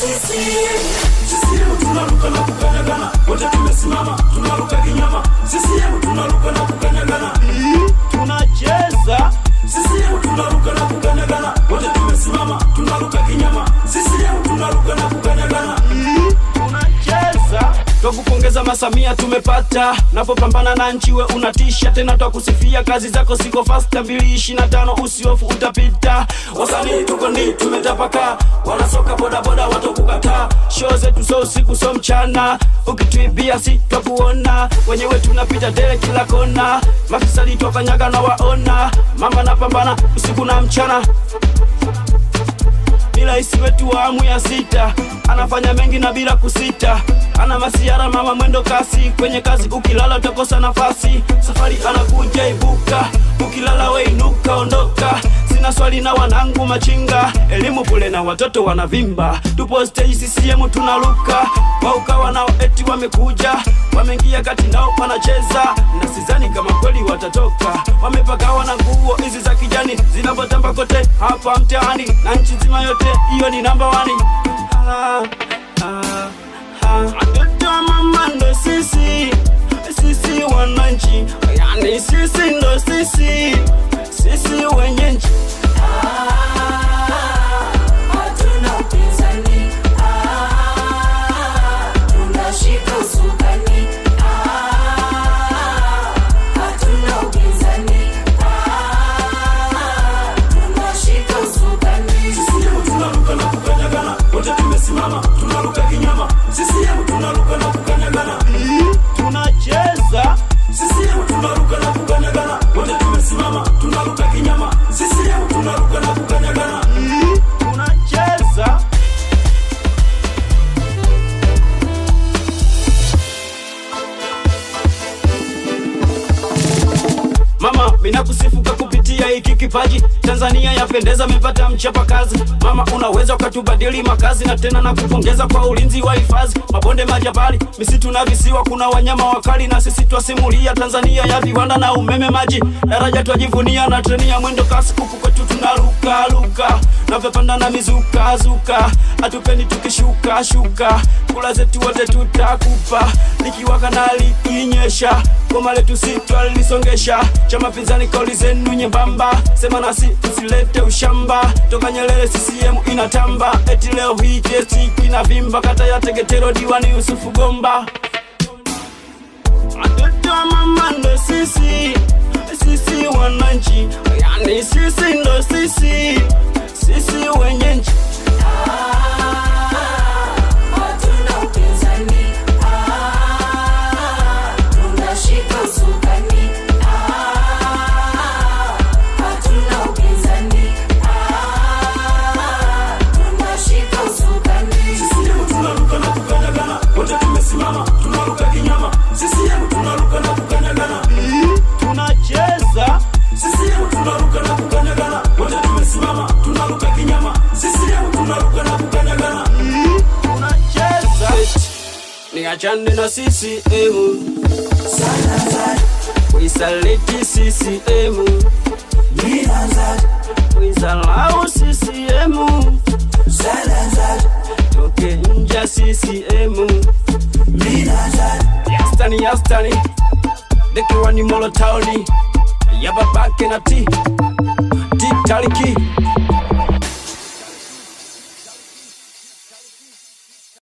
CCM tunaruka na kukanyagana, wote tumesimama tunaruka kinyama. CCM tunaruka na kukanyagana, tunacheza. CCM tunaruka na kukanyagana, wote tumesimama tunaruka kinyama. CCM tunaruka na kukanyagana, tunacheza. Twakupongeza Masamia tumepata, napopambana na nchi we unatisha. Tena twakusifia kazi zako siko fasta, 2025 usiofu utapita. Wasanii tuko ni tumetapaka, wanasoka boda boda watokukataa. Show zetu so usiku so mchana, ukituibia si twakuona. Wenyewe tunapita tele kila kona, mafisadi twafanyaga na waona. Mama napambana usiku na mchana, Raisi wetu wa amu ya 6 anafanya mengi na bila kusita. Ana masiara mama mwendo kasi, kwenye kazi ukilala utakosa nafasi. Safari anakuja ibuka, ukilala we inuka ondoka. Sina swali na wanangu machinga, elimu bule na watoto wanavimba. Tupo stage CCM tunaruka, waukawa nao eti wamekuja. Wamengia kati nao wanacheza, na sizani kama kweli watatoka. Wamepagawa na nguo hizi za kijani, zinapotamba kote hapa mtaani. Na nchi nzima yote, iyo ni number 1. Watoto wa mama ndo sisi, sisi wananchi. Yani sisi ndo sisi, sisi wenye nchi. Hatuna upinzani, tunashika usukani. Hatuna upinzani, tunashika usukani. CCM tunaruka na kukanyagana, wote tumesimama tunaruka kinyama. CCM tunaruka na kukanyagana, tunacheza. CCM tunaruka na kukanyagana, wote tumesimama tunaruka kinyama. CCM tunaruka na kukanyagana, tunacheza. Mama mina kusifuka kupitia hiki kipaji. Tanzania yapendeza, mepata mchapa kazi. Mama unaweza ukatubadili makazi, na tena na kupongeza kwa ulinzi wa hifadhi. Mabonde, majabali, misitu na visiwa, kuna wanyama wakali. Na sisi twasimulia Tanzania ya viwanda na umeme maji. Daraja twajivunia na treni ya mwendo kasi. Huku kwetu tunaruka luka, na vipanda na mizuka zuka. Atupeni tukishuka shuka, kula zetu wote tutakupa. Likiwa kanali inyesha, goma letu si twalisongesha. Chama pinzani kauli zenu nyembamba, sema nasi usilete ushamba. Toka Nyerere CCM inatamba, eti leo hii jesi kinavimba. Kata ya Tegetero diwani Yusufu Gomba. Watoto wa mama ndo sisi, sisi wananchi. Yani sisi ndo sisi, sisi wenye nchi. Hatuna upinzani, tunashika usukani. Hatuna upinzani, tunashika usukani. CCM tunaruka na kukanyagana, wote tumesimama tunaruka kinyama. CCM tunaruka na kukanyagana, tunacheza. CCM tunaruka na kukanyagana, wote tumesimama tunaruka kinyama. CCM tunaruka na kukanyagana, tunacheza. Niachane na CCM, wisaliti CCM, wisalau CCM, toke nja CCM. Yastani dekiwa ni Molo Town, yababake na T Taliki.